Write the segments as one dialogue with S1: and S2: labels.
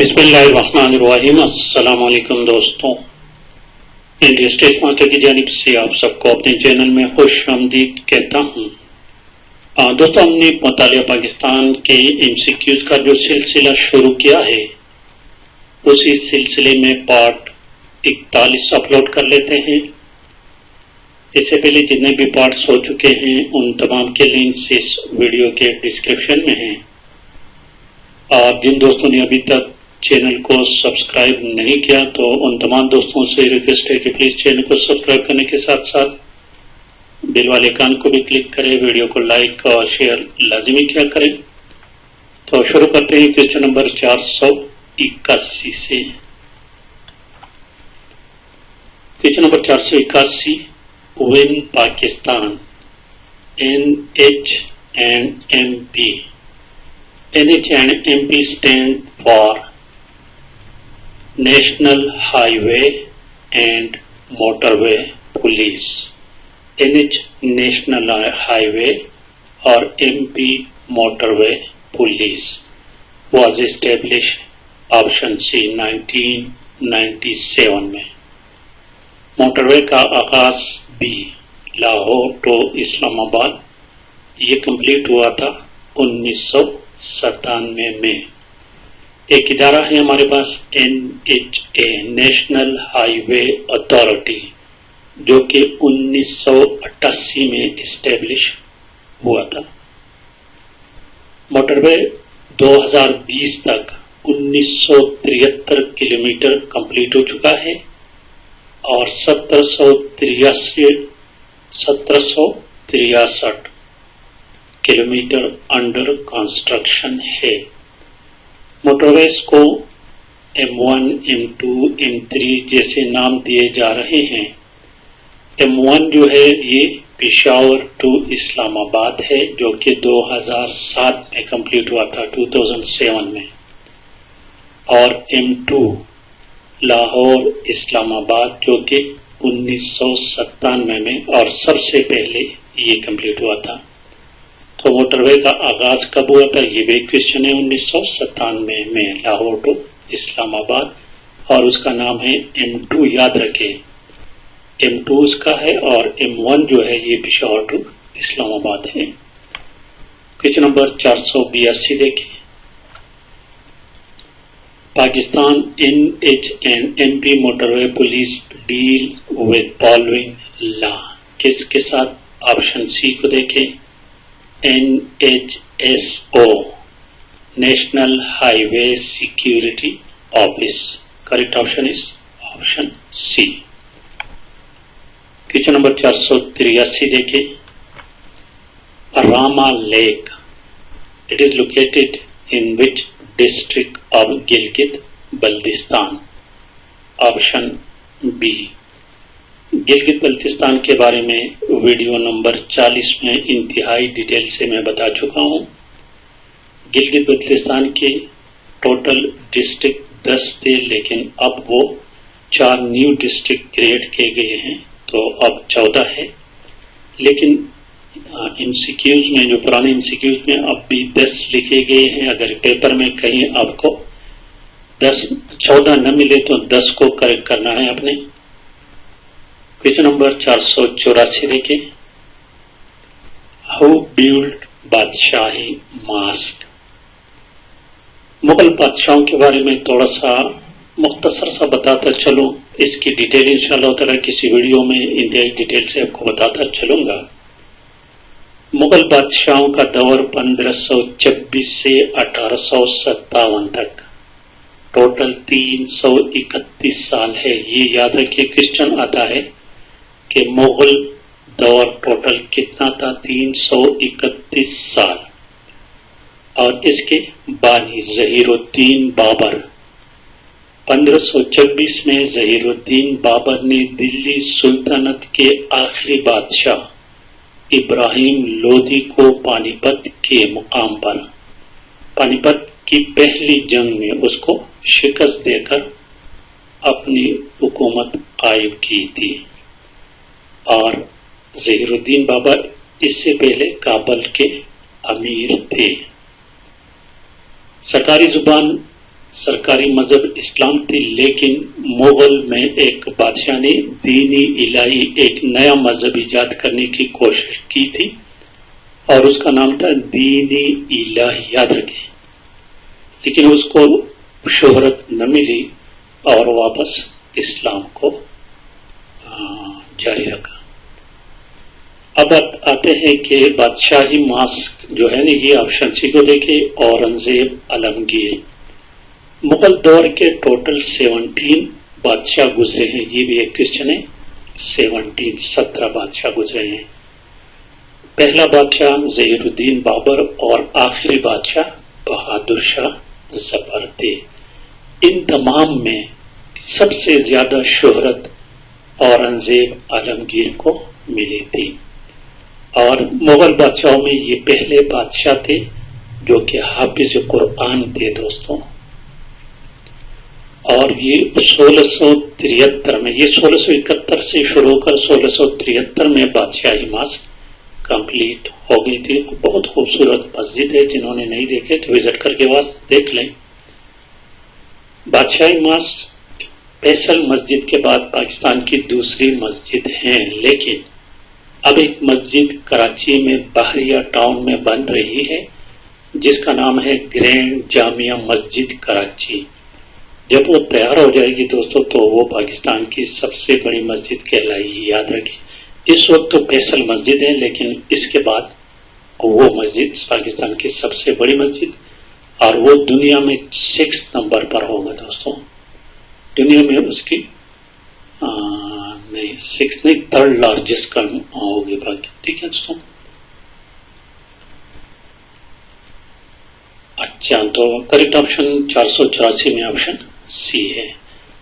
S1: بسم اللہ الرحمن الرحیم۔ السلام علیکم دوستوں، انڈیا اسٹیٹ ماسٹر کی جانب سے آپ سب کو اپنے چینل میں خوش آمدید کہتا ہوں۔ دوستوں، ہم نے مطالعہ پاکستان کے MCQs کا جو سلسلہ شروع کیا ہے، اسی سلسلے میں پارٹ 41 اپلوڈ کر لیتے ہیں۔ اس سے پہلے جتنے بھی پارٹس ہو چکے ہیں ان تمام کے لنکس اس ویڈیو کے ڈسکرپشن میں ہیں، اور جن دوستوں نے ابھی تک چینل کو سبسکرائب نہیں کیا تو ان تمام دوستوں سے ریکویسٹ ہے کہ پلیز چینل کو سبسکرائب کرنے کے ساتھ ساتھ بیل والے کان کو بھی کلک کریں، ویڈیو کو لائک اور شیئر لازمی کیا کریں۔ تو شروع کرتے ہیں کوسچن نمبر 481 سے۔ Question number 481، when Pakistan NH and MP NH and MP stand for National Highway and Motorway Police. NH National Highway or MP Motorway Police was established option C 1997 میں۔ Motorway کا آغاز بھی Lahore to اسلام آباد یہ complete ہوا تھا 1997 میں۔ ایک ادارہ ہے ہمارے پاس NHA نیشنل ہائی وے اتھارٹی، جو کہ 1988 میں اسٹیبلش ہوا تھا۔ موٹروے 2020 تک 1973 کلومیٹر کمپلیٹ ہو چکا ہے اور 1763 کلومیٹر انڈر کنسٹرکشن ہے۔ موٹرویز کو M1 M2 M3 جیسے نام دیے جا رہے ہیں۔ M1 جو ہے یہ پشاور ٹو اسلام آباد ہے، جو کہ 2007 میں کمپلیٹ ہوا تھا 2007 میں، اور M2 لاہور اسلام آباد جو کہ 1997 میں اور سب سے پہلے یہ کمپلیٹ ہوا تھا۔ تو موٹروے کا آغاز کب ہوا تھا یہ بھی کوسچن ہے۔ 1997 میں لاہور ٹو اسلام آباد، اور اس کا نام ہے M2، یاد رکھے M2 اس کا ہے اور M1 جو ہے یہ پشاور ٹو اسلام آباد ہے۔ کوسچن نمبر 482 دیکھیں۔ Pakistan NH and MP motorway police deal with following law, کس کے ساتھ؟ آپشن سی کو دیکھیں، NHSO national highway security office. Correct option is option C. Question number 483 دیکھیں۔ Rama lake it is located in which district of Gilgit Baltistan? Option B. Gilgit Baltistan کے بارے میں video number 40 میں انتہائی ڈیٹیل سے میں بتا چکا ہوں۔ گلگت بلتستان کے ٹوٹل ڈسٹرکٹ 10 تھے، لیکن اب وہ 4 نیو ڈسٹرکٹ کریٹ کیے گئے ہیں، تو اب 14 ہے۔ لیکن MCQs میں، جو پرانے MCQs میں اب بھی 10 لکھے گئے ہیں۔ اگر پیپر میں کہیں آپ کو 14 نہ ملے تو 10 کو کریکٹ کرنا ہے آپ نے۔ کوسچن نمبر 484 دیکھیں۔ ہاؤ بیلڈ بادشاہی ماسک؟ مغل بادشاہوں کے بارے میں تھوڑا سا مختصر سا بتاتا چلوں، اس کی ڈیٹیل انشاءاللہ تعالی کسی ویڈیو میں انتہائی ڈیٹیل سے آپ کو بتاتا چلوں گا۔ مغل بادشاہوں کا دور 1526 سے 1857 تک ٹوٹل 331 سال ہے۔ یہ یاد رکھیے، کوسچن آتا ہے کہ مغل دور ٹوٹل کتنا تھا؟ 331 سال۔ اور اس کے بانی ظہیر الدین بابر، 1526 میں ظہیر الدین بابر نے دلی سلطنت کے آخری بادشاہ ابراہیم لودھی کو پانی پت کے مقام پر پانی پت کی پہلی جنگ میں اس کو شکست دے کر اپنی حکومت قائم کی تھی۔ اور ظہیر الدین بابر اس سے پہلے کابل کے امیر تھے۔ سرکاری زبان سرکاری مذہب اسلام تھی، لیکن مغل میں ایک بادشاہ نے دینی الہی ایک نیا مذہب ایجاد کرنے کی کوشش کی تھی اور اس کا نام تھا دینی الہی، یاد رکھیں، لیکن اس کو شہرت نہ ملی اور واپس اسلام کو جاری رکھا۔ اب آتے ہیں کہ بادشاہی ماسک جو ہے نا، یہ آپشن سی کو دیکھیں، اورنگزیب، عالمگیر۔ مغل دور کے ٹوٹل 17 بادشاہ گزرے ہیں، یہ بھی ایک کوشچن ہے، 17 بادشاہ گزرے ہیں۔ پہلا بادشاہ ظہیر الدین بابر اور آخری بادشاہ بہادر شاہ ظفر تھے۔ ان تمام میں سب سے زیادہ شہرت اورنگزیب عالمگیر کو ملی تھی، اور مغل بادشاہوں میں یہ پہلے بادشاہ تھے جو کہ حافظ قرآن تھے دوستوں، اور یہ 1673 میں، یہ 1671 سے شروع ہو کر 1673 میں بادشاہی ماسک کمپلیٹ ہو گئی تھی۔ بہت خوبصورت مسجد ہے، جنہوں نے نہیں دیکھے تو وزٹ کر کے بعد دیکھ لیں۔ بادشاہی ماسک فیصل مسجد کے بعد پاکستان کی دوسری مسجد ہیں، لیکن اب ایک مسجد کراچی میں بحریہ ٹاؤن میں بن رہی ہے جس کا نام ہے گرینڈ جامعہ مسجد کراچی۔ جب وہ تیار ہو جائے گی دوستوں تو وہ پاکستان کی سب سے بڑی مسجد کہلائے گی، یاد رکھیں۔ اس وقت تو فیصل مسجد ہے، لیکن اس کے بعد وہ مسجد پاکستان کی سب سے بڑی مسجد، اور وہ دنیا میں 6 نمبر پر ہوگا دوستوں، دنیا میں اس کی نہیں 6 نہیں 3rd لارجسٹ ہوگی باقی، ٹھیک ہے دوستوں۔ اچھا، تو کریکٹ آپشن 484 میں آپشن سی ہے۔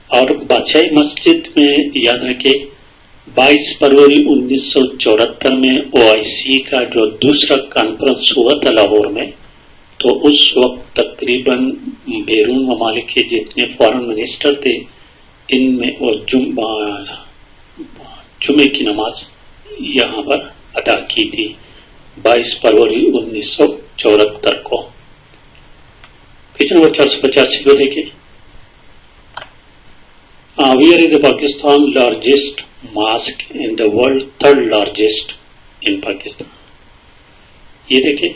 S1: اور بادشاہی مسجد میں یاد رکھے 22 فروری 1974 میں OIC کا جو دوسرا کانفرنس ہوا تھا لاہور میں، تو اس وقت تقریباً بیرون ممالک کے جتنے فارن منسٹر تھے، ان میں جمعے کی نماز یہاں پر ادا کی تھی 22 فروری 1974 کو۔ کوشچن نمبر 485 کو دیکھیں، where is Pakistan largest mosque in the world, 3rd largest in Pakistan. یہ دیکھیں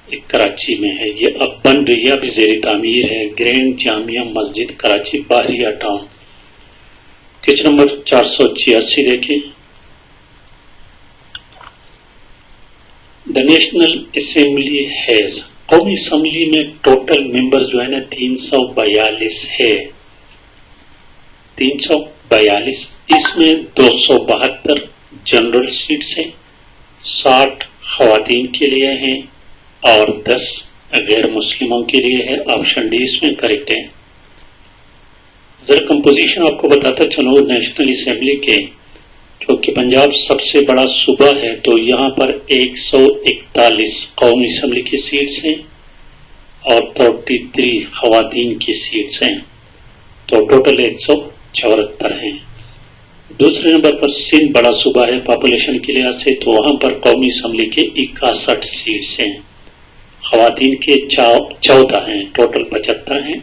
S1: ایک کراچی میں ہے، یہ اب بن رہی ہے، ابھی زیر تعمیر ہے، گرینڈ جامعہ مسجد کراچی بحریہ ٹاؤن۔ کوشچن نمبر 486 دیکھیں، دا نیشنل اسمبلی ہیز، قومی اسمبلی میں ٹوٹل ممبر جو ہے نا 342 ہے، 342۔ اس میں 272 جنرل سیٹس ہیں، 60 خواتین کے لیے ہیں اور 10 غیر مسلموں کے لیے ہے۔ آپشن ڈی اس میں کریکٹ ہے۔ ذرا کمپوزیشن آپ کو بتاتا چلو نیشنل اسمبلی کے، چونکہ پنجاب سب سے بڑا صوبہ ہے تو یہاں پر 141 قومی اسمبلی کی سیٹس ہیں اور 33 خواتین کی سیٹس ہیں، تو ٹوٹل 174 ہیں۔ دوسرے نمبر پر سندھ بڑا صوبہ ہے پاپولیشن کے لحاظ سے، تو وہاں پر قومی اسمبلی کے 61 سیٹس ہیں، خواتین کے 14 ہیں، ٹوٹل 75 ہیں۔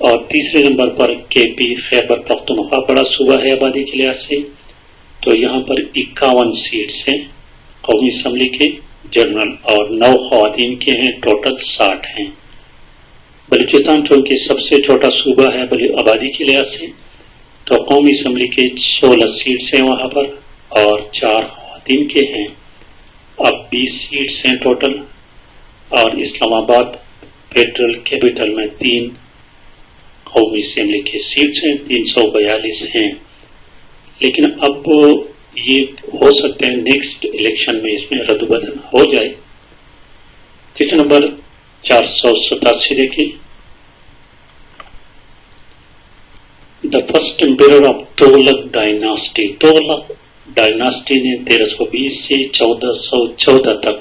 S1: اور تیسرے نمبر پر کے پی خیبر پختونخوا بڑا صوبہ ہے آبادی کے لحاظ سے، تو یہاں پر 51 سیٹس ہیں قومی اسمبلی کے جنرل، اور 9 خواتین کے ہیں، ٹوٹل 60 ہیں۔ بلوچستان چونکہ سب سے چھوٹا صوبہ ہے آبادی کے لحاظ سے، تو قومی اسمبلی کے 16 سیٹس ہیں وہاں پر اور 4 خواتین کے ہیں، اب 20 سیٹس ہیں ٹوٹل۔ اور اسلام آباد فیڈرل کیپٹل میں 3 قومی اسمبلی کی سیٹس ہیں، 342 ہیں۔ لیکن اب یہ ہو سکتا ہے نیکسٹ الیکشن میں اس میں رد و بدل ہو جائے۔ کوشچن نمبر 487 دیکھیں، the first emperor of Tughlaq dynasty, Tughlaq dynasty نے 1320 سے 1414 تک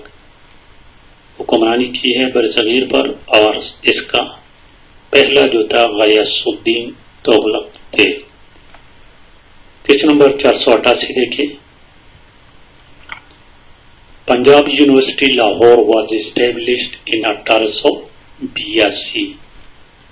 S1: حکمرانی کی ہے برصغیر پر، اور اس کا پہلا جو تھا غیاث الدین تغلق تھے۔ کوشچن نمبر 488 دیکھیں، Punjab university Lahore was established in 1882۔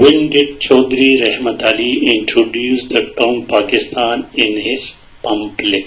S1: When did Chaudhry Rahmat Ali introduce the term Pakistan in his pamphlet?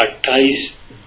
S1: 28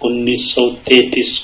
S1: 1933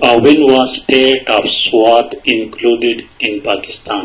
S1: When was state of Swat included in Pakistan?